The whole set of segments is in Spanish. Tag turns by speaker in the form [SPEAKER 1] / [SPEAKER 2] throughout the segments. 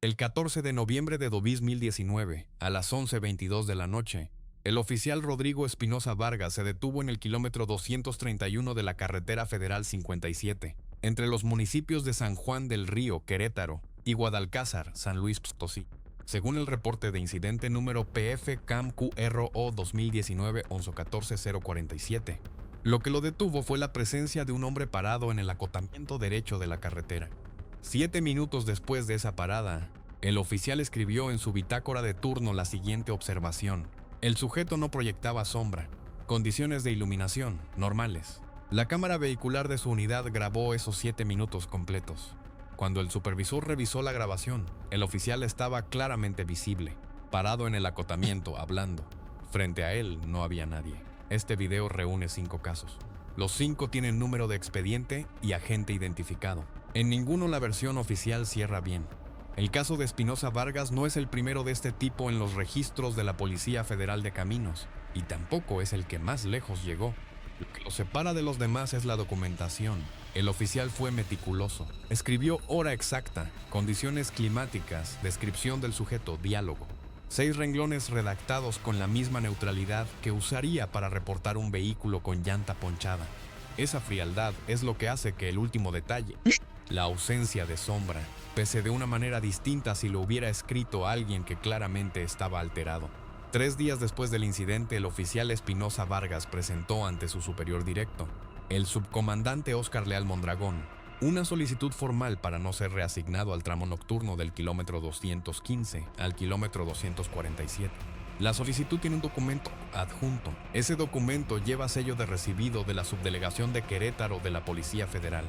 [SPEAKER 1] El 14 de noviembre de 2019, a las 11:22 de la noche, el oficial Rodrigo Espinosa Vargas se detuvo en el kilómetro 231 de la carretera federal 57, entre los municipios de San Juan del Río, Querétaro, y Guadalcázar, San Luis Potosí. Según el reporte de incidente número PF-CAM-QRO 2019-11-047, lo que lo detuvo fue la presencia de un hombre parado en el acotamiento derecho de la carretera. 7 minutos después de esa parada, el oficial escribió en su bitácora de turno la siguiente observación. El sujeto no proyectaba sombra. Condiciones de iluminación, normales. La cámara vehicular de su unidad grabó esos 7 minutos completos. Cuando el supervisor revisó la grabación, el oficial estaba claramente visible, parado en el acotamiento, hablando. Frente a él no había nadie. Este video reúne 5 casos. Los 5 tienen número de expediente y agente identificado. En ninguno la versión oficial cierra bien. El caso de Espinosa Vargas no es el primero de este tipo en los registros de la Policía Federal de Caminos, y tampoco es el que más lejos llegó. Lo que lo separa de los demás es la documentación. El oficial fue meticuloso. Escribió hora exacta, condiciones climáticas, descripción del sujeto, diálogo. 6 renglones redactados con la misma neutralidad que usaría para reportar un vehículo con llanta ponchada. Esa frialdad es lo que hace que el último detalle, la ausencia de sombra, pese de una manera distinta si lo hubiera escrito alguien que claramente estaba alterado. 3 días después del incidente, el oficial Espinosa Vargas presentó ante su superior directo, el subcomandante Óscar Leal Mondragón, una solicitud formal para no ser reasignado al tramo nocturno del kilómetro 215 al kilómetro 247. La solicitud tiene un documento adjunto. Ese documento lleva sello de recibido de la Subdelegación de Querétaro de la Policía Federal.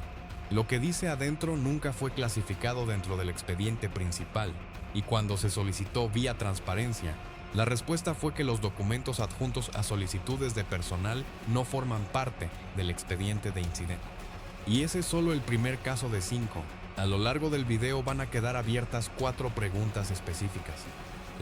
[SPEAKER 1] Lo que dice adentro nunca fue clasificado dentro del expediente principal, y cuando se solicitó vía transparencia, la respuesta fue que los documentos adjuntos a solicitudes de personal no forman parte del expediente de incidente. Y ese es solo el primer caso de 5. A lo largo del video van a quedar abiertas 4 preguntas específicas.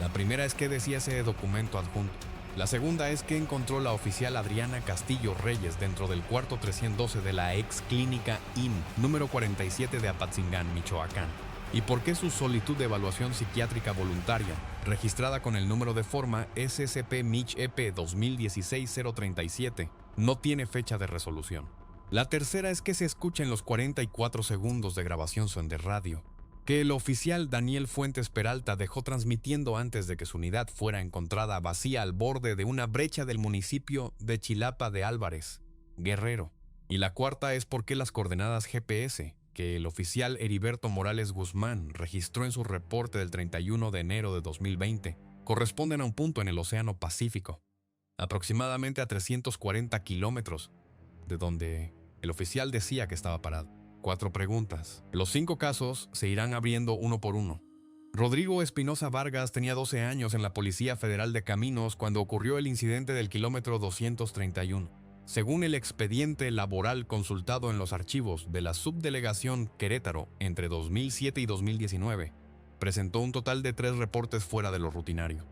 [SPEAKER 1] La primera es qué decía ese documento adjunto. La segunda es qué encontró la oficial Adriana Castillo Reyes dentro del cuarto 312 de la ex clínica IM número 47 de Apatzingán, Michoacán. Y por qué su solicitud de evaluación psiquiátrica voluntaria, registrada con el número de forma SCP-MICH-EP 2016-037, no tiene fecha de resolución. La tercera es que se escucha en los 44 segundos de grabación de radio, que el oficial Daniel Fuentes Peralta dejó transmitiendo antes de que su unidad fuera encontrada vacía al borde de una brecha del municipio de Chilapa de Álvarez, Guerrero. Y la cuarta es por qué las coordenadas GPS, que el oficial Heriberto Morales Guzmán registró en su reporte del 31 de enero de 2020, corresponden a un punto en el Océano Pacífico, aproximadamente a 340 kilómetros, de donde el oficial decía que estaba parado. 4 preguntas. Los 5 casos se irán abriendo uno por uno. Rodrigo Espinosa Vargas tenía 12 años en la Policía Federal de Caminos cuando ocurrió el incidente del kilómetro 231. Según el expediente laboral consultado en los archivos de la Subdelegación Querétaro entre 2007 y 2019, presentó un total de 3 reportes fuera de lo rutinario.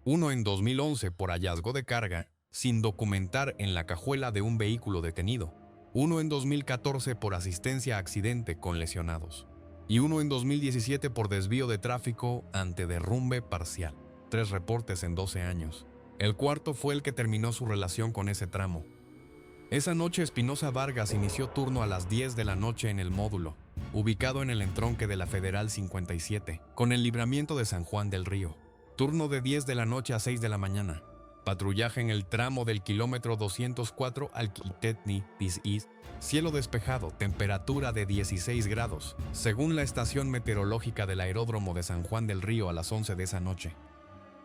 [SPEAKER 1] Uno en 2011 por hallazgo de carga sin documentar en la cajuela de un vehículo detenido. Uno en 2014 por asistencia a accidente con lesionados. Y uno en 2017 por desvío de tráfico ante derrumbe parcial. 3 reportes en 12 años. El cuarto fue el que terminó su relación con ese tramo. Esa noche Espinosa Vargas inició turno a las 10 de la noche en el módulo, ubicado en el entronque de la Federal 57, con el libramiento de San Juan del Río. Turno de 10 de la noche a 6 de la mañana. Patrullaje en el tramo del kilómetro 204 al Quiltetni, East. Cielo despejado, temperatura de 16 grados, según la estación meteorológica del aeródromo de San Juan del Río a las 11 de esa noche.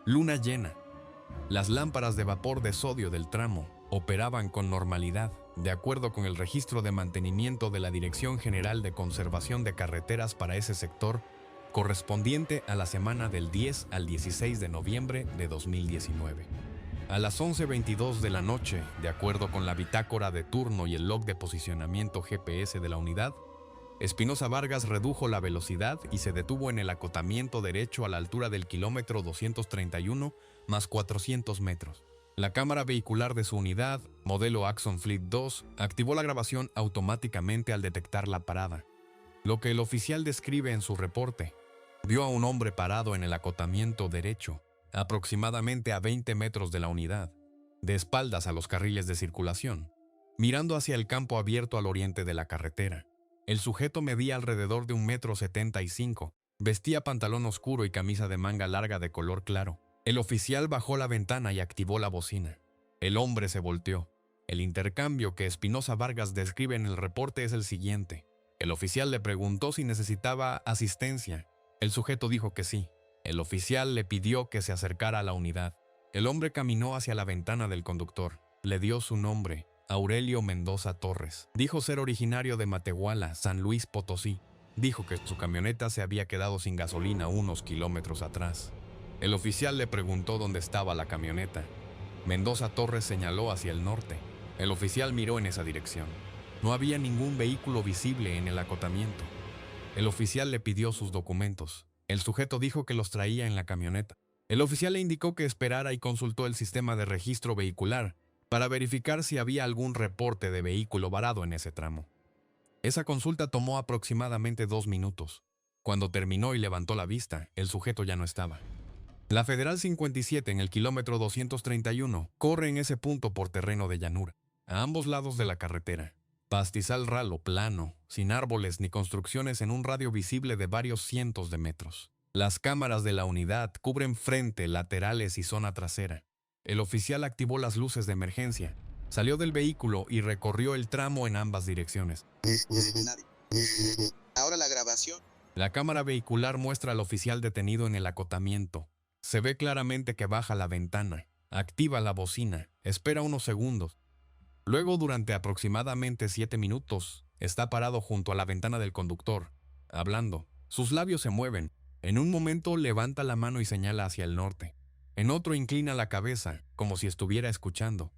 [SPEAKER 1] Luna llena. Las lámparas de vapor de sodio del tramo operaban con normalidad, de acuerdo con el registro de mantenimiento de la Dirección General de Conservación de Carreteras para ese sector, correspondiente a la semana del 10 al 16 de noviembre de 2019. A las 11:22 de la noche, de acuerdo con la bitácora de turno y el log de posicionamiento GPS de la unidad, Espinosa Vargas redujo la velocidad y se detuvo en el acotamiento derecho a la altura del kilómetro 231 más 400 metros. La cámara vehicular de su unidad, modelo Axon Fleet 2, activó la grabación automáticamente al detectar la parada. Lo que el oficial describe en su reporte. Vio a un hombre parado en el acotamiento derecho, aproximadamente a 20 metros de la unidad, de espaldas a los carriles de circulación, mirando hacia el campo abierto al oriente de la carretera. El sujeto medía alrededor de 1,75 m, vestía pantalón oscuro y camisa de manga larga de color claro. El oficial bajó la ventana y activó la bocina. El hombre se volteó. El intercambio que Espinosa Vargas describe en el reporte es el siguiente. El oficial le preguntó si necesitaba asistencia. El sujeto dijo que sí. El oficial le pidió que se acercara a la unidad. El hombre caminó hacia la ventana del conductor. Le dio su nombre, Aurelio Mendoza Torres. Dijo ser originario de Matehuala, San Luis Potosí. Dijo que su camioneta se había quedado sin gasolina unos kilómetros atrás. El oficial le preguntó dónde estaba la camioneta. Mendoza Torres señaló hacia el norte. El oficial miró en esa dirección. No había ningún vehículo visible en el acotamiento. El oficial le pidió sus documentos. El sujeto dijo que los traía en la camioneta. El oficial le indicó que esperara y consultó el sistema de registro vehicular para verificar si había algún reporte de vehículo varado en ese tramo. Esa consulta tomó aproximadamente 2 minutos. Cuando terminó y levantó la vista, el sujeto ya no estaba. La Federal 57 en el kilómetro 231 corre en ese punto por terreno de llanura, a ambos lados de la carretera. Pastizal ralo, plano, sin árboles ni construcciones en un radio visible de varios cientos de metros. Las cámaras de la unidad cubren frente, laterales y zona trasera. El oficial activó las luces de emergencia, salió del vehículo y recorrió el tramo en ambas direcciones.
[SPEAKER 2] Ahora la grabación.
[SPEAKER 1] La cámara vehicular muestra al oficial detenido en el acotamiento. Se ve claramente que baja la ventana, activa la bocina, espera unos segundos. Luego, durante aproximadamente 7 minutos, está parado junto a la ventana del conductor, hablando. Sus labios se mueven. En un momento levanta la mano y señala hacia el norte. En otro inclina la cabeza, como si estuviera escuchando.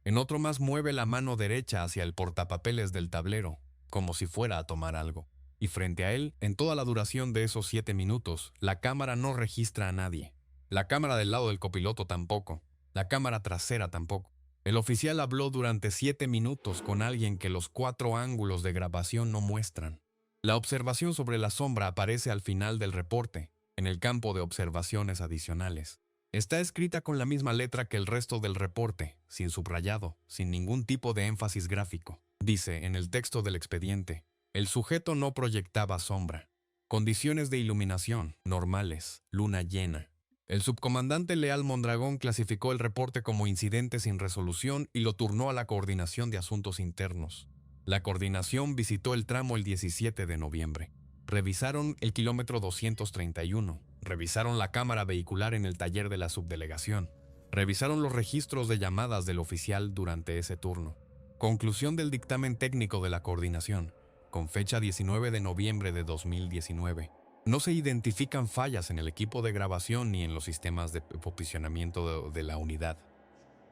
[SPEAKER 1] En otro más mueve la mano derecha hacia el portapapeles del tablero, como si fuera a tomar algo. Y frente a él, en toda la duración de esos 7 minutos, la cámara no registra a nadie. La cámara del lado del copiloto tampoco. La cámara trasera tampoco. El oficial habló durante 7 minutos con alguien que los 4 ángulos de grabación no muestran. La observación sobre la sombra aparece al final del reporte, en el campo de observaciones adicionales. Está escrita con la misma letra que el resto del reporte, sin subrayado, sin ningún tipo de énfasis gráfico. Dice en el texto del expediente, el sujeto no proyectaba sombra. Condiciones de iluminación, normales, luna llena. El subcomandante Leal Mondragón clasificó el reporte como incidente sin resolución y lo turnó a la Coordinación de Asuntos Internos. La coordinación visitó el tramo el 17 de noviembre. Revisaron el kilómetro 231. Revisaron la cámara vehicular en el taller de la subdelegación. Revisaron los registros de llamadas del oficial durante ese turno. Conclusión del dictamen técnico de la coordinación, con fecha 19 de noviembre de 2019. No se identifican fallas en el equipo de grabación ni en los sistemas de posicionamiento de la unidad.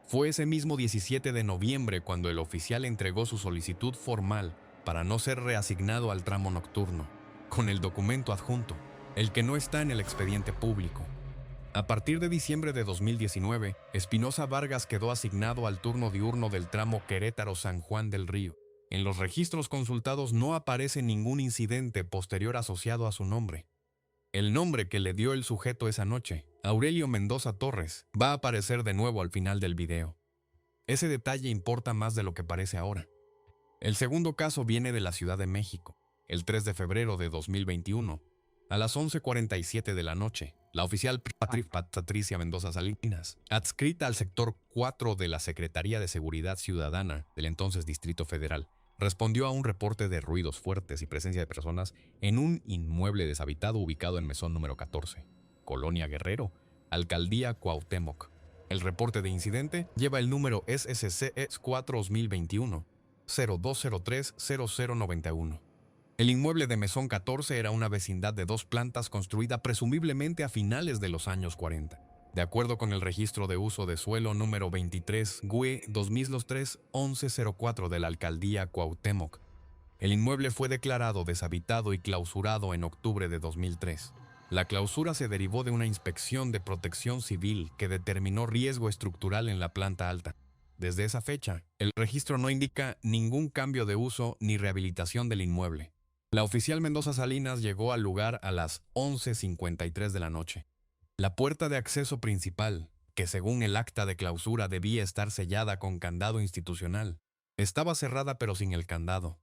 [SPEAKER 1] Fue ese mismo 17 de noviembre cuando el oficial entregó su solicitud formal para no ser reasignado al tramo nocturno, con el documento adjunto, el que no está en el expediente público. A partir de diciembre de 2019, Espinosa Vargas quedó asignado al turno diurno del tramo Querétaro-San Juan del Río. En los registros consultados no aparece ningún incidente posterior asociado a su nombre. El nombre que le dio el sujeto esa noche, Aurelio Mendoza Torres, va a aparecer de nuevo al final del video. Ese detalle importa más de lo que parece ahora. El segundo caso viene de la Ciudad de México. El 3 de febrero de 2021, a las 11:47 de la noche, la oficial Patricia Mendoza Salinas, adscrita al sector 4 de la Secretaría de Seguridad Ciudadana del entonces Distrito Federal, respondió a un reporte de ruidos fuertes y presencia de personas en un inmueble deshabitado ubicado en Mesón número 14, Colonia Guerrero, Alcaldía Cuauhtémoc. El reporte de incidente lleva el número SSC-4-2021 0203-0091. El inmueble de Mesón 14 era una vecindad de 2 plantas construida presumiblemente a finales de los años 40. De acuerdo con el registro de uso de suelo número 23 GUE 2003-1104 de la Alcaldía Cuauhtémoc, el inmueble fue declarado deshabitado y clausurado en octubre de 2003. La clausura se derivó de una inspección de protección civil que determinó riesgo estructural en la planta alta. Desde esa fecha, el registro no indica ningún cambio de uso ni rehabilitación del inmueble. La oficial Mendoza Salinas llegó al lugar a las 11:53 de la noche. La puerta de acceso principal, que según el acta de clausura debía estar sellada con candado institucional, estaba cerrada pero sin el candado.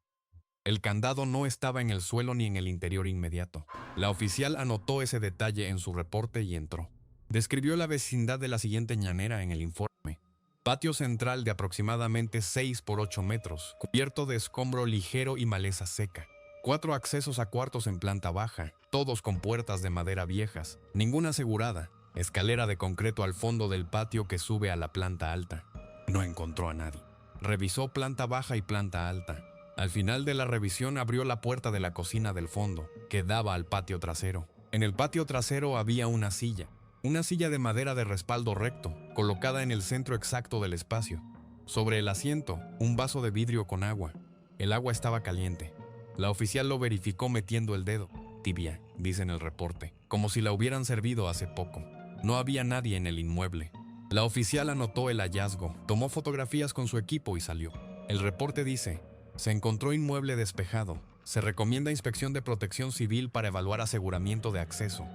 [SPEAKER 1] El candado no estaba en el suelo ni en el interior inmediato. La oficial anotó ese detalle en su reporte y entró. Describió la vecindad de la siguiente manera en el informe. Patio central de aproximadamente 6 por 8 metros, cubierto de escombro ligero y maleza seca. 4 accesos a cuartos en planta baja, todos con puertas de madera viejas, ninguna asegurada. Escalera de concreto al fondo del patio que sube a la planta alta. No encontró a nadie. Revisó planta baja y planta alta. Al final de la revisión abrió la puerta de la cocina del fondo, que daba al patio trasero. En el patio trasero había una silla de madera de respaldo recto, colocada en el centro exacto del espacio. Sobre el asiento, un vaso de vidrio con agua. El agua estaba caliente. La oficial lo verificó metiendo el dedo. Tibia, dice en el reporte, como si la hubieran servido hace poco. No había nadie en el inmueble. La oficial anotó el hallazgo, tomó fotografías con su equipo y salió. El reporte dice: se encontró inmueble despejado. Se recomienda inspección de protección civil para evaluar aseguramiento de acceso.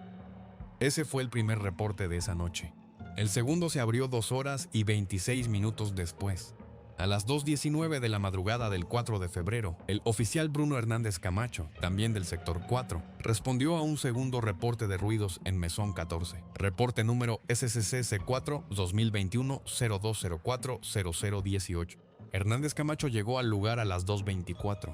[SPEAKER 1] Ese fue el primer reporte de esa noche. El segundo se abrió 2 horas y 26 minutos después. A las 2:19 de la madrugada del 4 de febrero, el oficial Bruno Hernández Camacho, también del sector 4, respondió a un segundo reporte de ruidos en Mesón 14. Reporte número SCC-C4 2021-0204-0018. Hernández Camacho llegó al lugar a las 2:24.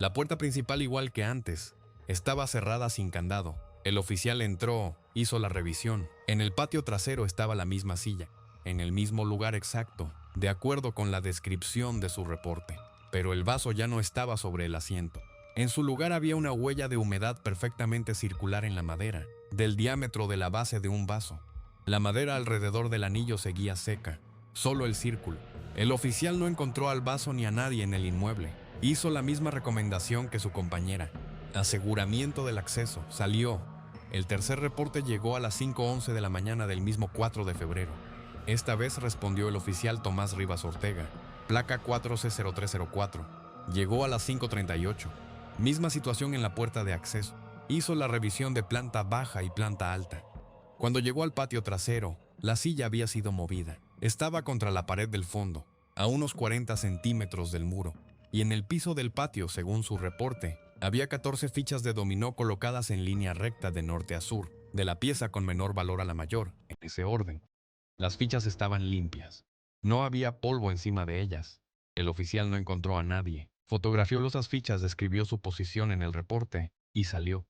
[SPEAKER 1] La puerta principal, igual que antes, estaba cerrada sin candado. El oficial entró, hizo la revisión. En el patio trasero estaba la misma silla, en el mismo lugar exacto, de acuerdo con la descripción de su reporte. Pero el vaso ya no estaba sobre el asiento. En su lugar había una huella de humedad perfectamente circular en la madera, del diámetro de la base de un vaso. La madera alrededor del anillo seguía seca, solo el círculo. El oficial no encontró al vaso ni a nadie en el inmueble. Hizo la misma recomendación que su compañera. Aseguramiento del acceso. Salió. El tercer reporte llegó a las 5:11 de la mañana del mismo 4 de febrero. Esta vez respondió el oficial Tomás Rivas Ortega, placa 4C0304. Llegó a las 5:38. Misma situación en la puerta de acceso. Hizo la revisión de planta baja y planta alta. Cuando llegó al patio trasero, la silla había sido movida. Estaba contra la pared del fondo, a unos 40 centímetros del muro, y en el piso del patio, según su reporte, había 14 fichas de dominó colocadas en línea recta de norte a sur, de la pieza con menor valor a la mayor, en ese orden. Las fichas estaban limpias. No había polvo encima de ellas. El oficial no encontró a nadie. Fotografió las fichas, describió su posición en el reporte y salió.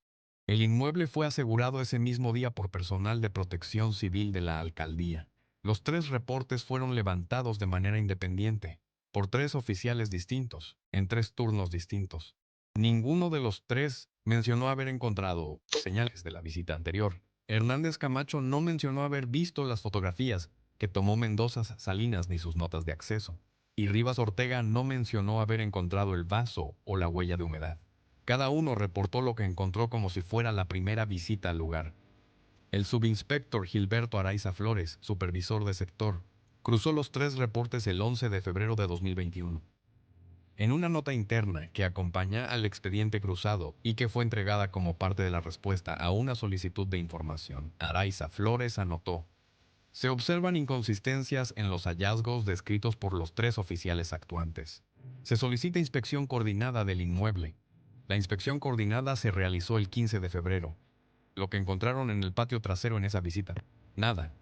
[SPEAKER 1] El inmueble fue asegurado ese mismo día por personal de protección civil de la alcaldía. Los 3 reportes fueron levantados de manera independiente, por 3 oficiales distintos, en 3 turnos distintos. Ninguno de los 3 mencionó haber encontrado señales de la visita anterior. Hernández Camacho no mencionó haber visto las fotografías que tomó Mendoza Salinas ni sus notas de acceso. Y Rivas Ortega no mencionó haber encontrado el vaso o la huella de humedad. Cada uno reportó lo que encontró como si fuera la primera visita al lugar. El subinspector Gilberto Araiza Flores, supervisor de sector, cruzó los 3 reportes el 11 de febrero de 2021. En una nota interna que acompaña al expediente cruzado y que fue entregada como parte de la respuesta a una solicitud de información, Araiza Flores anotó: se observan inconsistencias en los hallazgos descritos por los 3 oficiales actuantes. Se solicita inspección coordinada del inmueble. La inspección coordinada se realizó el 15 de febrero. Lo que encontraron en el patio trasero en esa visita: nada.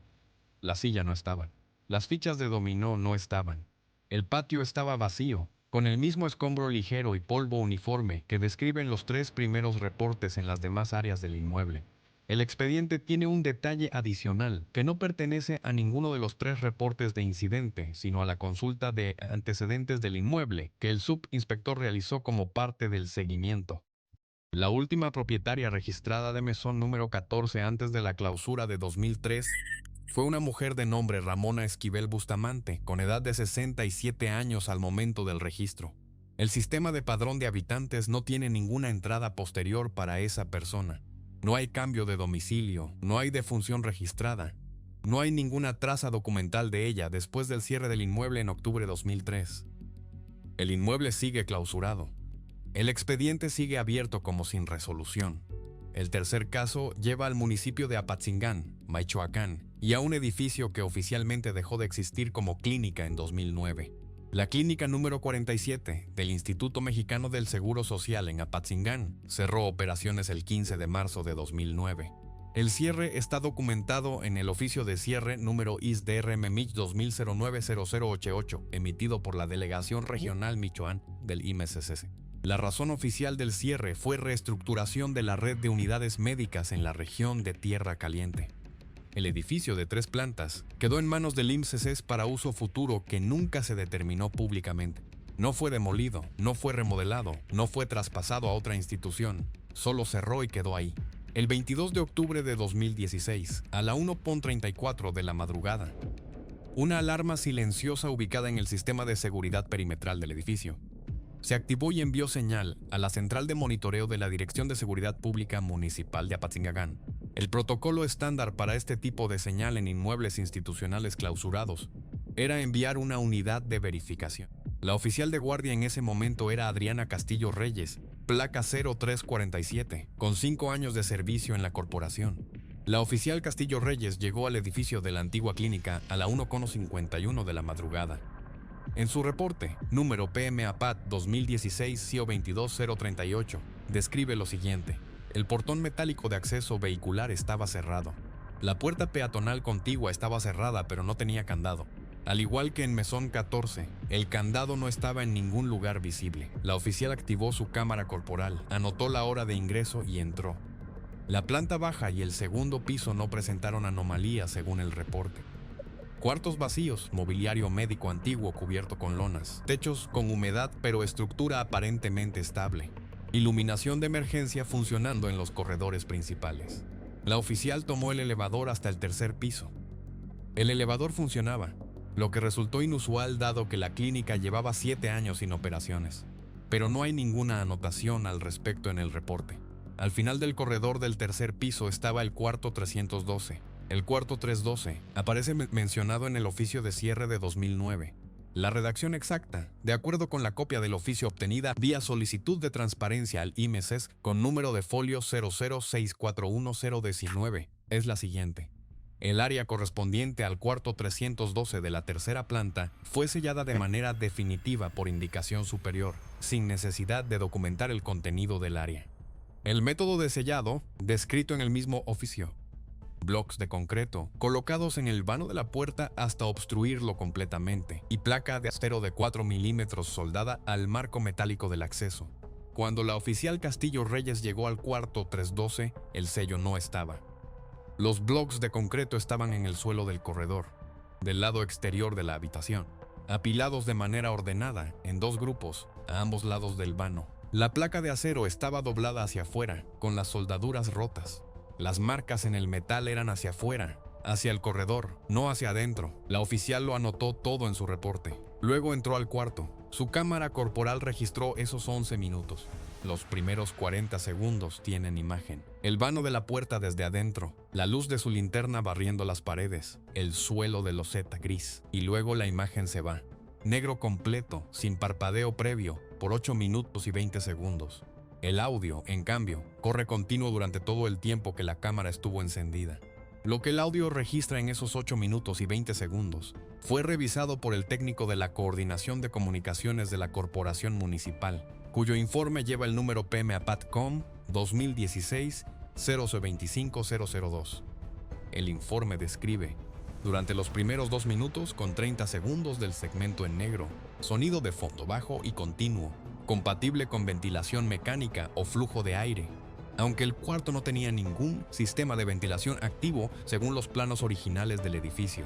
[SPEAKER 1] La silla no estaba. Las fichas de dominó no estaban. El patio estaba vacío, con el mismo escombro ligero y polvo uniforme que describen los 3 primeros reportes en las demás áreas del inmueble. El expediente tiene un detalle adicional que no pertenece a ninguno de los 3 reportes de incidente, sino a la consulta de antecedentes del inmueble que el subinspector realizó como parte del seguimiento. La última propietaria registrada de Mesón número 14 antes de la clausura de 2003 fue una mujer de nombre Ramona Esquivel Bustamante, con edad de 67 años al momento del registro. El sistema de padrón de habitantes no tiene ninguna entrada posterior para esa persona. No hay cambio de domicilio, no hay defunción registrada. No hay ninguna traza documental de ella después del cierre del inmueble en octubre de 2003. El inmueble sigue clausurado. El expediente sigue abierto como sin resolución. El tercer caso lleva al municipio de Apatzingán, Michoacán, y a un edificio que oficialmente dejó de existir como clínica en 2009. La clínica número 47 del Instituto Mexicano del Seguro Social en Apatzingán cerró operaciones el 15 de marzo de 2009. El cierre está documentado en el oficio de cierre número ISDRM-MICH 2009-0088, emitido por la Delegación Regional Michoacán del IMSS. La razón oficial del cierre fue reestructuración de la red de unidades médicas en la región de Tierra Caliente. El edificio de 3 plantas quedó en manos del IMSS para uso futuro que nunca se determinó públicamente. No fue demolido, no fue remodelado, no fue traspasado a otra institución, solo cerró y quedó ahí. El 22 de octubre de 2016, a la 1:34 de la madrugada, una alarma silenciosa ubicada en el sistema de seguridad perimetral del edificio se activó y envió señal a la central de monitoreo de la Dirección de Seguridad Pública Municipal de Apatzingán. El protocolo estándar para este tipo de señal en inmuebles institucionales clausurados era enviar una unidad de verificación. La oficial de guardia en ese momento era Adriana Castillo Reyes, placa 0347, con 5 años de servicio en la corporación. La oficial Castillo Reyes llegó al edificio de la antigua clínica a la 1:51 de la madrugada. En su reporte, número PMAPAT 2016-CO22038, describe lo siguiente. El portón metálico de acceso vehicular estaba cerrado. La puerta peatonal contigua estaba cerrada pero no tenía candado. Al igual que en Mesón 14, el candado no estaba en ningún lugar visible. La oficial activó su cámara corporal, anotó la hora de ingreso y entró. La planta baja y el segundo piso no presentaron anomalías según el reporte. Cuartos vacíos, mobiliario médico antiguo cubierto con lonas, techos con humedad pero estructura aparentemente estable, iluminación de emergencia funcionando en los corredores principales. La oficial tomó el elevador hasta el tercer piso. El elevador funcionaba, lo que resultó inusual dado que la clínica llevaba 7 años sin operaciones, pero no hay ninguna anotación al respecto en el reporte. Al final del corredor del tercer piso estaba el cuarto 312. El cuarto 312 aparece mencionado en el oficio de cierre de 2009. La redacción exacta, de acuerdo con la copia del oficio obtenida vía solicitud de transparencia al IMSS con número de folio 006411019, es la siguiente. El área correspondiente al cuarto 312 de la tercera planta fue sellada de manera definitiva por indicación superior, sin necesidad de documentar el contenido del área. El método de sellado, descrito en el mismo oficio. Bloques de concreto, colocados en el vano de la puerta hasta obstruirlo completamente, y placa de acero de 4 milímetros soldada al marco metálico del acceso. Cuando la oficial Castillo Reyes llegó al cuarto 312, el sello no estaba. Los bloques de concreto estaban en el suelo del corredor, del lado exterior de la habitación, apilados de manera ordenada, en 2 grupos, a ambos lados del vano. La placa de acero estaba doblada hacia afuera, con las soldaduras rotas. Las marcas en el metal eran hacia afuera, hacia el corredor, no hacia adentro. La oficial lo anotó todo en su reporte. Luego entró al cuarto. Su cámara corporal registró esos 11 minutos. Los primeros 40 segundos tienen imagen. El vano de la puerta desde adentro, la luz de su linterna barriendo las paredes, el suelo de loseta gris. Y luego la imagen se va. Negro completo, sin parpadeo previo, por 8 minutos y 20 segundos. El audio, en cambio, corre continuo durante todo el tiempo que la cámara estuvo encendida. Lo que el audio registra en esos 8 minutos y 20 segundos fue revisado por el técnico de la Coordinación de Comunicaciones de la Corporación Municipal, cuyo informe lleva el número PMAPAT-COM 2016-0025002. El informe describe, durante los primeros 2 minutos con 30 segundos del segmento en negro, sonido de fondo bajo y continuo, compatible con ventilación mecánica o flujo de aire, aunque el cuarto no tenía ningún sistema de ventilación activo según los planos originales del edificio.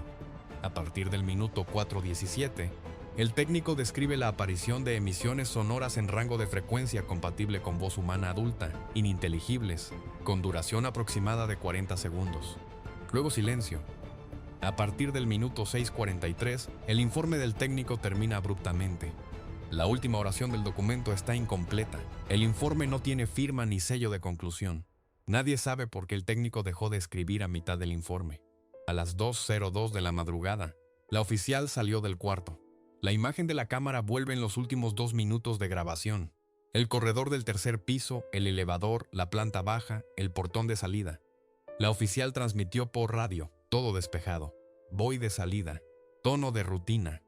[SPEAKER 1] A partir del minuto 4:17, el técnico describe la aparición de emisiones sonoras en rango de frecuencia compatible con voz humana adulta, ininteligibles, con duración aproximada de 40 segundos. Luego silencio. A partir del minuto 6:43, el informe del técnico termina abruptamente. La última oración del documento está incompleta. El informe no tiene firma ni sello de conclusión. Nadie sabe por qué el técnico dejó de escribir a mitad del informe. A las 2:02 de la madrugada, la oficial salió del cuarto. La imagen de la cámara vuelve en los últimos 2 minutos de grabación. El corredor del tercer piso, el elevador, la planta baja, el portón de salida. La oficial transmitió por radio, todo despejado. Voy de salida. Tono de rutina.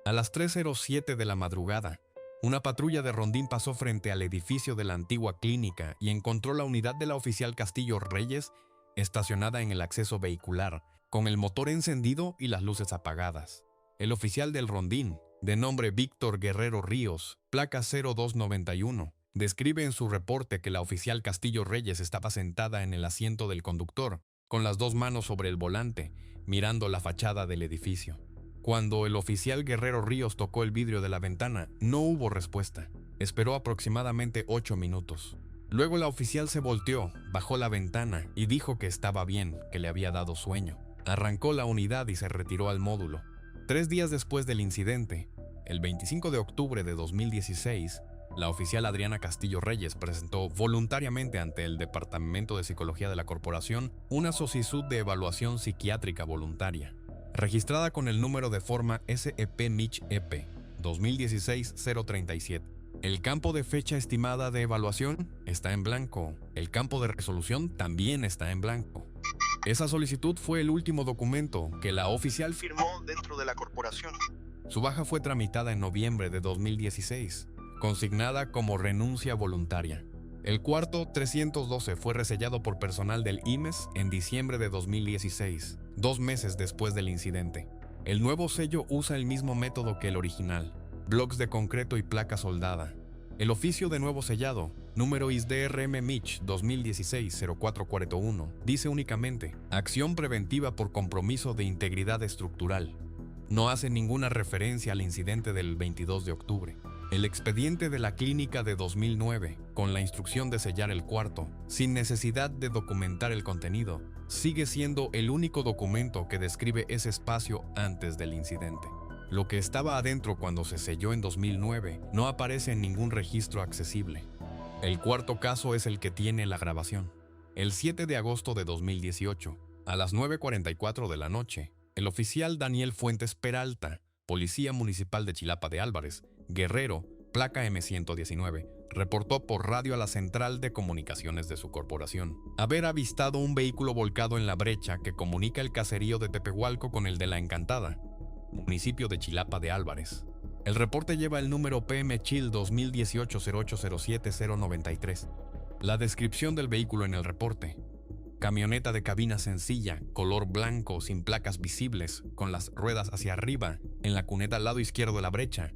[SPEAKER 1] A las 3:07 de la madrugada, una patrulla de rondín pasó frente al edificio de la antigua clínica y encontró la unidad de la oficial Castillo Reyes estacionada en el acceso vehicular, con el motor encendido y las luces apagadas. El oficial del rondín, de nombre Víctor Guerrero Ríos, placa 0291, describe en su reporte que la oficial Castillo Reyes estaba sentada en el asiento del conductor, con las dos manos sobre el volante, mirando la fachada del edificio. Cuando el oficial Guerrero Ríos tocó el vidrio de la ventana, no hubo respuesta. Esperó aproximadamente 8 minutos. Luego la oficial se volteó, bajó la ventana y dijo que estaba bien, que le había dado sueño. Arrancó la unidad y se retiró al módulo. 3 días después del incidente, el 25 de octubre de 2016, la oficial Adriana Castillo Reyes presentó voluntariamente ante el Departamento de Psicología de la Corporación una solicitud de evaluación psiquiátrica voluntaria, registrada con el número de forma SEP-MICH-EP 2016-037. El campo de fecha estimada de evaluación está en blanco. El campo de resolución también está en blanco. Esa solicitud fue el último documento que la oficial firmó dentro de la corporación. Su baja fue tramitada en noviembre de 2016, consignada como renuncia voluntaria. El cuarto 312 fue resellado por personal del IMES en diciembre de 2016, 2 meses después del incidente. El nuevo sello usa el mismo método que el original, bloques de concreto y placa soldada. El oficio de nuevo sellado, número ISDRM MICH 2016-0441, dice únicamente acción preventiva por compromiso de integridad estructural. No hace ninguna referencia al incidente del 22 de octubre. El expediente de la clínica de 2009, con la instrucción de sellar el cuarto, sin necesidad de documentar el contenido, sigue siendo el único documento que describe ese espacio antes del incidente. Lo que estaba adentro cuando se selló en 2009 no aparece en ningún registro accesible. El cuarto caso es el que tiene la grabación. El 7 de agosto de 2018, a las 9:44 de la noche, el oficial Daniel Fuentes Peralta, Policía Municipal de Chilapa de Álvarez, Guerrero, placa M119, reportó por radio a la central de comunicaciones de su corporación haber avistado un vehículo volcado en la brecha que comunica el caserío de Tepehualco con el de La Encantada, municipio de Chilapa de Álvarez. El reporte lleva el número PM-CHIL 2018-0807-093. La descripción del vehículo en el reporte: camioneta de cabina sencilla, color blanco, sin placas visibles, con las ruedas hacia arriba, en la cuneta al lado izquierdo de la brecha,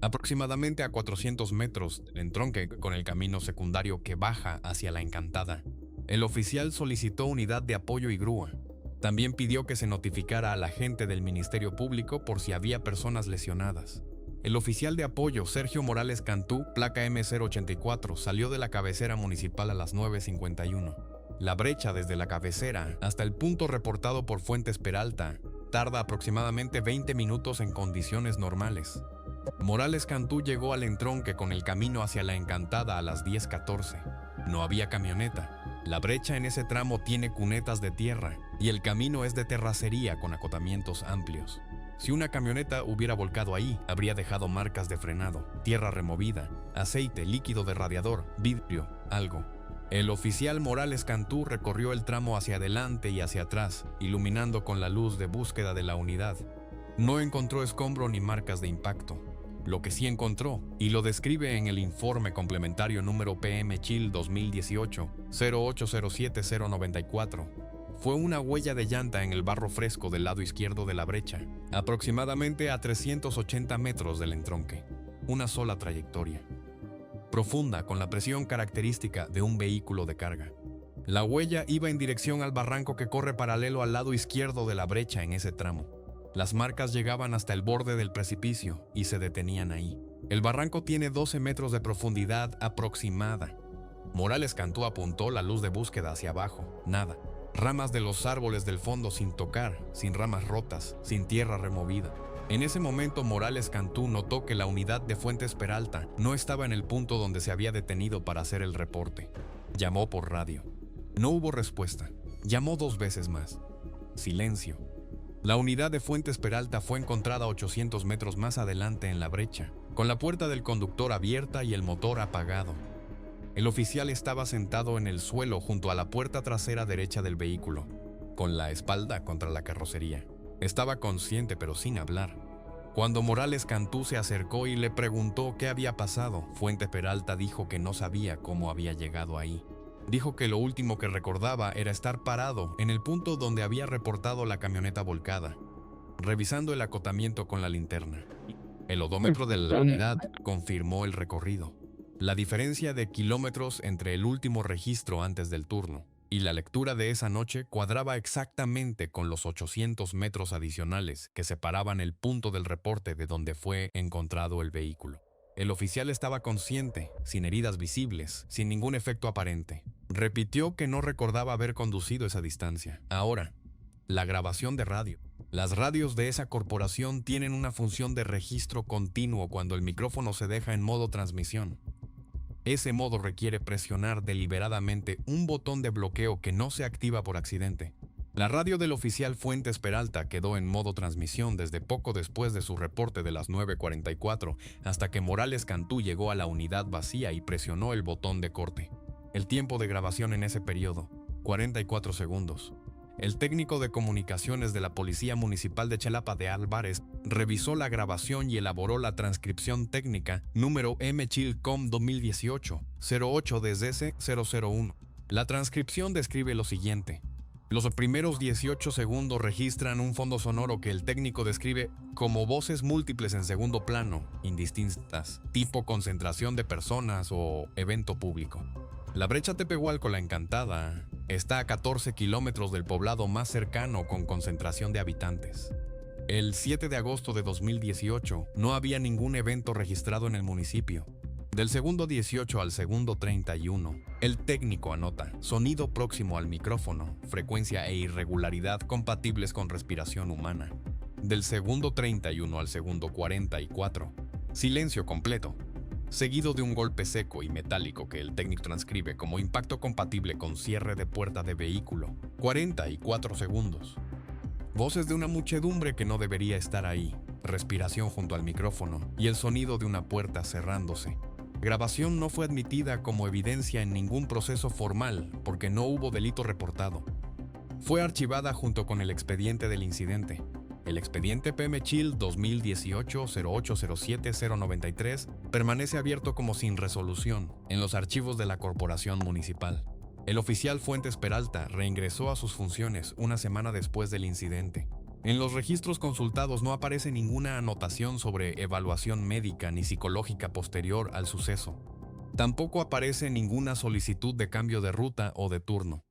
[SPEAKER 1] aproximadamente a 400 metros del entronque con el camino secundario que baja hacia La Encantada. El oficial solicitó unidad de apoyo y grúa. También pidió que se notificara a la gente del Ministerio Público por si había personas lesionadas. El oficial de apoyo, Sergio Morales Cantú, placa M084, salió de la cabecera municipal a las 9:51. La brecha desde la cabecera hasta el punto reportado por Fuentes Peralta tarda aproximadamente 20 minutos en condiciones normales. Morales Cantú llegó al entronque con el camino hacia La Encantada a las 10:14. No había camioneta. La brecha en ese tramo tiene cunetas de tierra y el camino es de terracería con acotamientos amplios. Si una camioneta hubiera volcado ahí, habría dejado marcas de frenado, tierra removida, aceite, líquido de radiador, vidrio, algo. El oficial Morales Cantú recorrió el tramo hacia adelante y hacia atrás, iluminando con la luz de búsqueda de la unidad. No encontró escombro ni marcas de impacto. Lo que sí encontró, y lo describe en el informe complementario número PM-CHIL 2018-0807-094, fue una huella de llanta en el barro fresco del lado izquierdo de la brecha, aproximadamente a 380 metros del entronque. Una sola trayectoria. Profunda, con la presión característica de un vehículo de carga. La huella iba en dirección al barranco que corre paralelo al lado izquierdo de la brecha en ese tramo. Las marcas llegaban hasta el borde del precipicio y se detenían ahí. El barranco tiene 12 metros de profundidad aproximada. Morales Cantú apuntó la luz de búsqueda hacia abajo. Nada. Ramas de los árboles del fondo sin tocar, sin ramas rotas, sin tierra removida. En ese momento Morales Cantú notó que la unidad de Fuentes Peralta no estaba en el punto donde se había detenido para hacer el reporte. Llamó por radio. No hubo respuesta. Llamó 2 veces más. Silencio. La unidad de Fuentes Peralta fue encontrada 800 metros más adelante en la brecha. con la puerta del conductor abierta y el motor apagado. El oficial estaba sentado en el suelo junto a la puerta trasera derecha del vehículo, con la espalda contra la carrocería. Estaba consciente pero sin hablar. Cuando Morales Cantú se acercó y le preguntó qué había pasado, Fuentes Peralta dijo que no sabía cómo había llegado ahí. Dijo que lo último que recordaba era estar parado en el punto donde había reportado la camioneta volcada, revisando el acotamiento con la linterna. El odómetro de la unidad confirmó el recorrido. La diferencia de kilómetros entre el último registro antes del turno y la lectura de esa noche cuadraba exactamente con los 800 metros adicionales que separaban el punto del reporte de donde fue encontrado el vehículo. El oficial estaba consciente, sin heridas visibles, sin ningún efecto aparente. Repitió que no recordaba haber conducido esa distancia. Ahora, la grabación de radio. Las radios de esa corporación tienen una función de registro continuo cuando el micrófono se deja en modo transmisión. Ese modo requiere presionar deliberadamente un botón de bloqueo que no se activa por accidente. La radio del oficial Fuentes Peralta quedó en modo transmisión desde poco después de su reporte de las 9:44 hasta que Morales Cantú llegó a la unidad vacía y presionó el botón de corte. El tiempo de grabación en ese periodo, 44 segundos. El técnico de comunicaciones de la Policía Municipal de Xalapa de Álvarez revisó la grabación y elaboró la transcripción técnica número MChilcom 2018-08-001. La transcripción describe lo siguiente. Los primeros 18 segundos registran un fondo sonoro que el técnico describe como voces múltiples en segundo plano, indistintas, tipo concentración de personas o evento público. La brecha Tepehualco La Encantada está a 14 kilómetros del poblado más cercano con concentración de habitantes. El 7 de agosto de 2018 no había ningún evento registrado en el municipio. Del segundo 18 al segundo 31, el técnico anota sonido próximo al micrófono, frecuencia e irregularidad compatibles con respiración humana. Del segundo 31 al segundo 44, silencio completo, seguido de un golpe seco y metálico que el técnico transcribe como impacto compatible con cierre de puerta de vehículo, 44 segundos. Voces de una muchedumbre que no debería estar ahí, respiración junto al micrófono y el sonido de una puerta cerrándose. Grabación no fue admitida como evidencia en ningún proceso formal porque no hubo delito reportado. Fue archivada junto con el expediente del incidente. El expediente PMChil 2018-0807-093 permanece abierto como sin resolución en los archivos de la Corporación Municipal. El oficial Fuentes Peralta reingresó a sus funciones una semana después del incidente. En los registros consultados no aparece ninguna anotación sobre evaluación médica ni psicológica posterior al suceso. Tampoco aparece ninguna solicitud de cambio de ruta o de turno.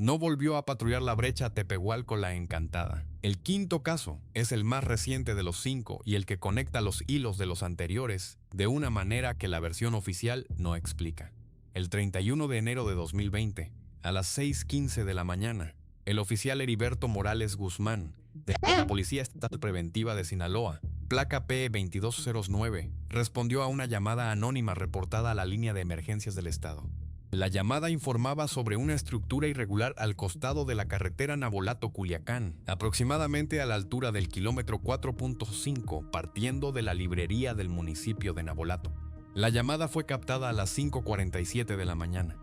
[SPEAKER 1] No volvió a patrullar la brecha Tepehualco La Encantada. El quinto caso es el más reciente de los 5 y el que conecta los hilos de los anteriores de una manera que la versión oficial no explica. El 31 de enero de 2020, a las 6:15 de la mañana, el oficial Heriberto Morales Guzmán, de la Policía Estatal Preventiva de Sinaloa, placa P2209, respondió a una llamada anónima reportada a la línea de emergencias del estado. La llamada informaba sobre una estructura irregular al costado de la carretera Nabolato-Culiacán, aproximadamente a la altura del kilómetro 4.5, partiendo de la librería del municipio de Nabolato. La llamada fue captada a las 5:47 de la mañana.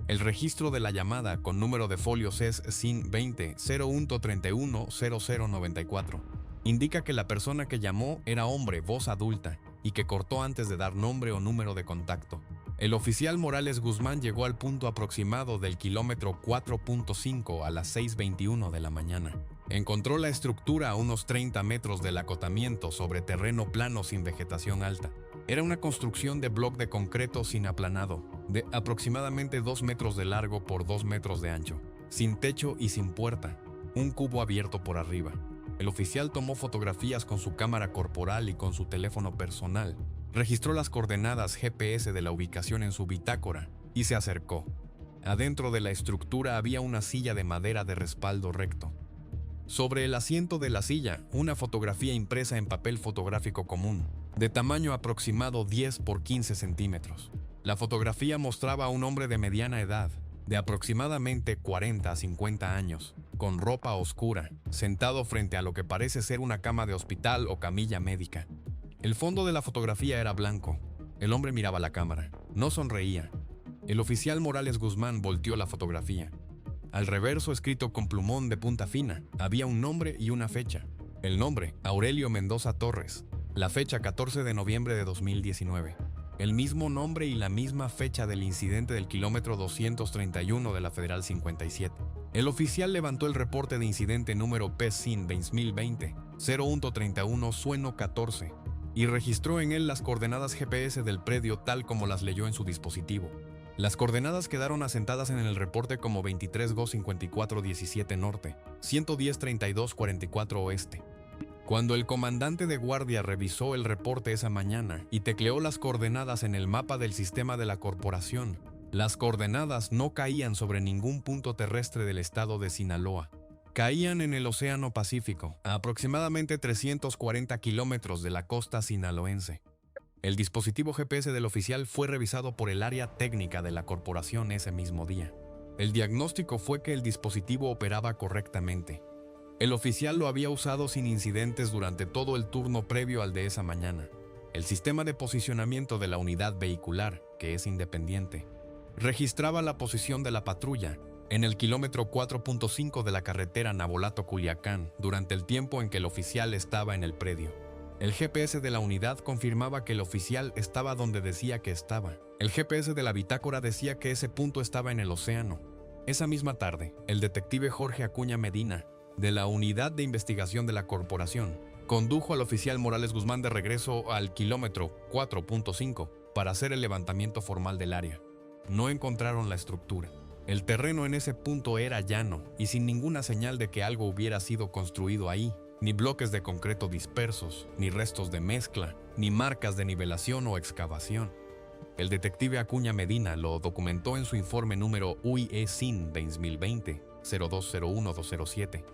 [SPEAKER 1] El registro de la llamada con número de folios es SIN 20-0131-0094. Indica que la persona que llamó era hombre, voz adulta, y que cortó antes de dar nombre o número de contacto. El oficial Morales Guzmán llegó al punto aproximado del kilómetro 4.5 a las 6:21 de la mañana. Encontró la estructura a unos 30 metros del acotamiento sobre terreno plano sin vegetación alta. Era una construcción de bloc de concreto sin aplanado, de aproximadamente 2 metros de largo por 2 metros de ancho, sin techo y sin puerta, un cubo abierto por arriba. El oficial tomó fotografías con su cámara corporal y con su teléfono personal. Registró las coordenadas GPS de la ubicación en su bitácora y se acercó. Adentro de la estructura había una silla de madera de respaldo recto. Sobre el asiento de la silla, una fotografía impresa en papel fotográfico común, de tamaño aproximado 10 por 15 centímetros. La fotografía mostraba a un hombre de mediana edad, de aproximadamente 40 a 50 años, con ropa oscura, sentado frente a lo que parece ser una cama de hospital o camilla médica. El fondo de la fotografía era blanco. El hombre miraba la cámara. No sonreía. El oficial Morales Guzmán volteó la fotografía. Al reverso, escrito con plumón de punta fina, había un nombre y una fecha. El nombre, Aurelio Mendoza Torres. La fecha, 14 de noviembre de 2019. El mismo nombre y la misma fecha del incidente del kilómetro 231 de la Federal 57. El oficial levantó el reporte de incidente número PSIN 2020-0131 Sueno 14 y registró en él las coordenadas GPS del predio tal como las leyó en su dispositivo. Las coordenadas quedaron asentadas en el reporte como 23 Go 5417 Norte, 110 32 44 Oeste. Cuando el comandante de guardia revisó el reporte esa mañana y tecleó las coordenadas en el mapa del sistema de la corporación, las coordenadas no caían sobre ningún punto terrestre del estado de Sinaloa. Caían en el Océano Pacífico, a aproximadamente 340 kilómetros de la costa sinaloense. El dispositivo GPS del oficial fue revisado por el área técnica de la corporación ese mismo día. El diagnóstico fue que el dispositivo operaba correctamente. El oficial lo había usado sin incidentes durante todo el turno previo al de esa mañana. El sistema de posicionamiento de la unidad vehicular, que es independiente, registraba la posición de la patrulla en el kilómetro 4.5 de la carretera Navolato-Culiacán durante el tiempo en que el oficial estaba en el predio. El GPS de la unidad confirmaba que el oficial estaba donde decía que estaba. El GPS de la bitácora decía que ese punto estaba en el océano. Esa misma tarde, el detective Jorge Acuña Medina, de la Unidad de Investigación de la Corporación, condujo al oficial Morales Guzmán de regreso al kilómetro 4.5 para hacer el levantamiento formal del área. No encontraron la estructura. El terreno en ese punto era llano y sin ninguna señal de que algo hubiera sido construido ahí, ni bloques de concreto dispersos, ni restos de mezcla, ni marcas de nivelación o excavación. El detective Acuña Medina lo documentó en su informe número UE-SIN 2020-0201-207.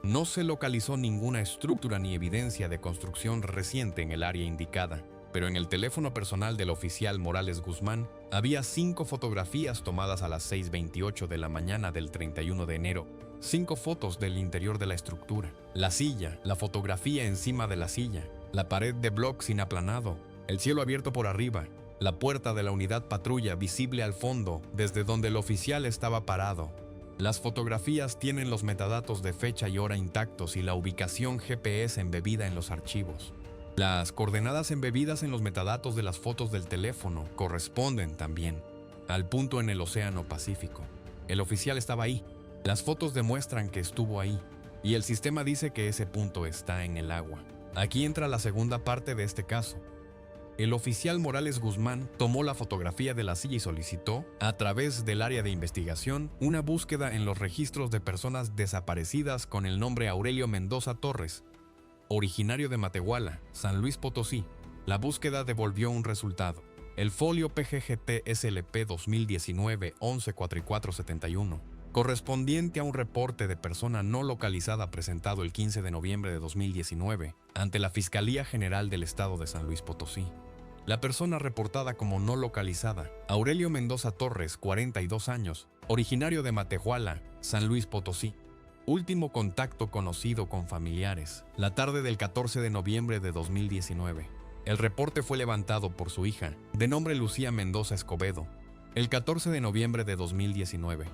[SPEAKER 1] No se localizó ninguna estructura ni evidencia de construcción reciente en el área indicada, pero en el teléfono personal del oficial Morales Guzmán había 5 fotografías tomadas a las 6:28 de la mañana del 31 de enero. 5 fotos del interior de la estructura, la silla, la fotografía encima de la silla, la pared de bloc sin aplanado, el cielo abierto por arriba, la puerta de la unidad patrulla visible al fondo desde donde el oficial estaba parado. Las fotografías tienen los metadatos de fecha y hora intactos y la ubicación GPS embebida en los archivos. Las coordenadas embebidas en los metadatos de las fotos del teléfono corresponden también al punto en el Océano Pacífico. El oficial estaba ahí. Las fotos demuestran que estuvo ahí, y el sistema dice que ese punto está en el agua. Aquí entra la segunda parte de este caso. El oficial Morales Guzmán tomó la fotografía de la silla y solicitó, a través del área de investigación, una búsqueda en los registros de personas desaparecidas con el nombre Aurelio Mendoza Torres, originario de Matehuala, San Luis Potosí. La búsqueda devolvió un resultado. El folio PGGT SLP 2019-114471, correspondiente a un reporte de persona no localizada presentado el 15 de noviembre de 2019 ante la Fiscalía General del Estado de San Luis Potosí. La persona reportada como no localizada, Aurelio Mendoza Torres, 42 años, originario de Matehuala, San Luis Potosí. Último contacto conocido con familiares, la tarde del 14 de noviembre de 2019. El reporte fue levantado por su hija, de nombre Lucía Mendoza Escobedo, el 14 de noviembre de 2019.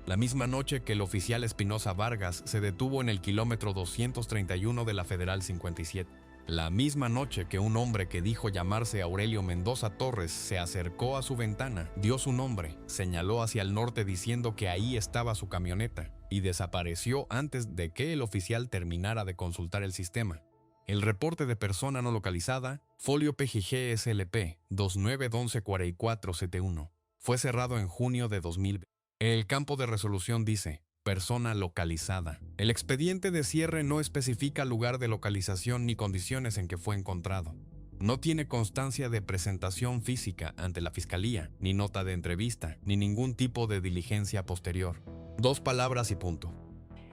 [SPEAKER 1] La misma noche que el oficial Espinosa Vargas se detuvo en el kilómetro 231 de la Federal 57. La misma noche que un hombre que dijo llamarse Aurelio Mendoza Torres se acercó a su ventana, dio su nombre, señaló hacia el norte diciendo que ahí estaba su camioneta y desapareció antes de que el oficial terminara de consultar el sistema. El reporte de persona no localizada, folio PGG SLP 29114471, fue cerrado en junio de 2020. El campo de resolución dice: persona localizada. El expediente de cierre no especifica lugar de localización ni condiciones en que fue encontrado. No tiene constancia de presentación física ante la Fiscalía, ni nota de entrevista, ni ningún tipo de diligencia posterior. 2 palabras y punto.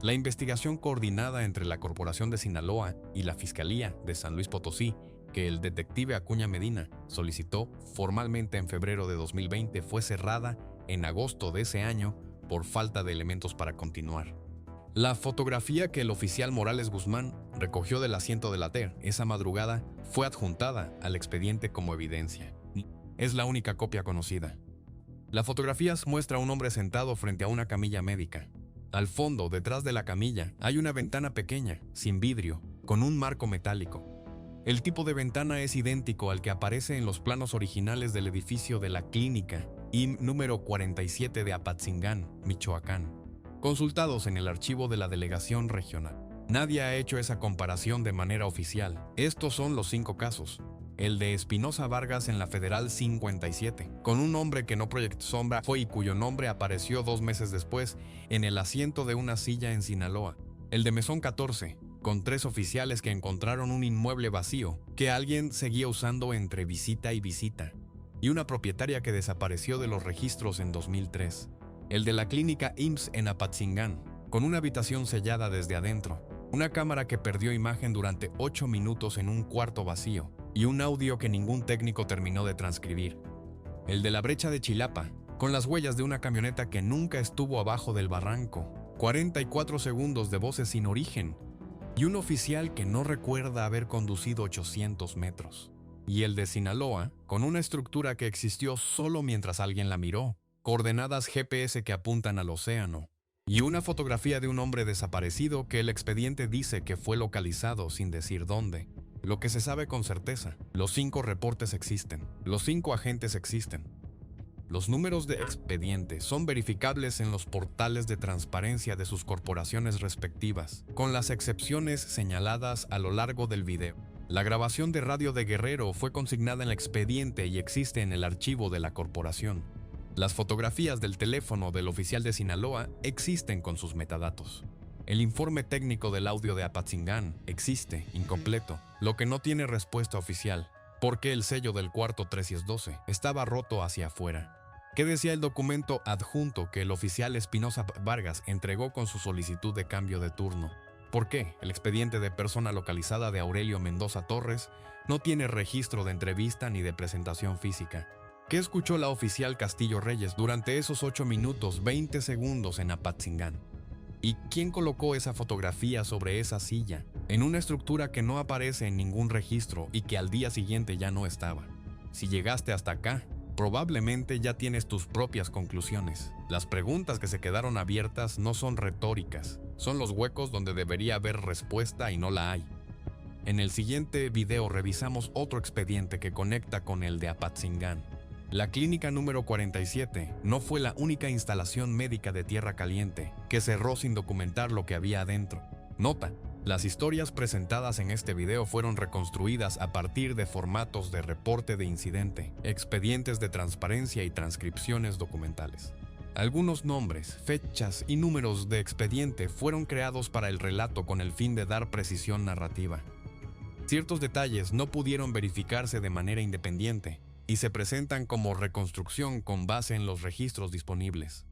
[SPEAKER 1] La investigación coordinada entre la Corporación de Sinaloa y la Fiscalía de San Luis Potosí, que el detective Acuña Medina solicitó formalmente en febrero de 2020, fue cerrada en agosto de ese año por falta de elementos para continuar. La fotografía que el oficial Morales Guzmán recogió del asiento de la TER esa madrugada fue adjuntada al expediente como evidencia. Es la única copia conocida. La fotografía muestra a un hombre sentado frente a una camilla médica. Al fondo, detrás de la camilla, hay una ventana pequeña, sin vidrio, con un marco metálico. El tipo de ventana es idéntico al que aparece en los planos originales del edificio de la clínica IM número 47 de Apatzingán, Michoacán, consultados en el archivo de la delegación regional. Nadie ha hecho esa comparación de manera oficial. Estos son los 5 casos. El de Espinosa Vargas en la Federal 57, con un hombre que no proyectó sombra fue y cuyo nombre apareció 2 meses después en el asiento de una silla en Sinaloa. El de Mesón 14, con 3 oficiales que encontraron un inmueble vacío que alguien seguía usando entre visita y visita, y una propietaria que desapareció de los registros en 2003. El de la clínica IMSS en Apatzingán, con una habitación sellada desde adentro, una cámara que perdió imagen durante 8 minutos en un cuarto vacío, y un audio que ningún técnico terminó de transcribir. El de la brecha de Chilapa, con las huellas de una camioneta que nunca estuvo abajo del barranco, 44 segundos de voces sin origen, y un oficial que no recuerda haber conducido 800 metros. Y el de Sinaloa, con una estructura que existió solo mientras alguien la miró, coordenadas GPS que apuntan al océano, y una fotografía de un hombre desaparecido que el expediente dice que fue localizado sin decir dónde. Lo que se sabe con certeza, los 5 reportes existen, los 5 agentes existen. Los números de expediente son verificables en los portales de transparencia de sus corporaciones respectivas, con las excepciones señaladas a lo largo del video. La grabación de radio de Guerrero fue consignada en el expediente y existe en el archivo de la corporación. Las fotografías del teléfono del oficial de Sinaloa existen con sus metadatos. El informe técnico del audio de Apatzingán existe, incompleto, lo que no tiene respuesta oficial, porque el sello del cuarto 312 estaba roto hacia afuera. ¿Qué decía el documento adjunto que el oficial Espinosa Vargas entregó con su solicitud de cambio de turno? ¿Por qué el expediente de persona localizada de Aurelio Mendoza Torres no tiene registro de entrevista ni de presentación física? ¿Qué escuchó la oficial Castillo Reyes durante esos 8 minutos 20 segundos en Apatzingán? ¿Y quién colocó esa fotografía sobre esa silla, en una estructura que no aparece en ningún registro y que al día siguiente ya no estaba? Si llegaste hasta acá, probablemente ya tienes tus propias conclusiones. Las preguntas que se quedaron abiertas no son retóricas, son los huecos donde debería haber respuesta y no la hay. En el siguiente video revisamos otro expediente que conecta con el de Apatzingán. La clínica número 47 no fue la única instalación médica de Tierra Caliente que cerró sin documentar lo que había adentro. Nota: las historias presentadas en este video fueron reconstruidas a partir de formatos de reporte de incidente, expedientes de transparencia y transcripciones documentales. Algunos nombres, fechas y números de expediente fueron creados para el relato con el fin de dar precisión narrativa. Ciertos detalles no pudieron verificarse de manera independiente y se presentan como reconstrucción con base en los registros disponibles.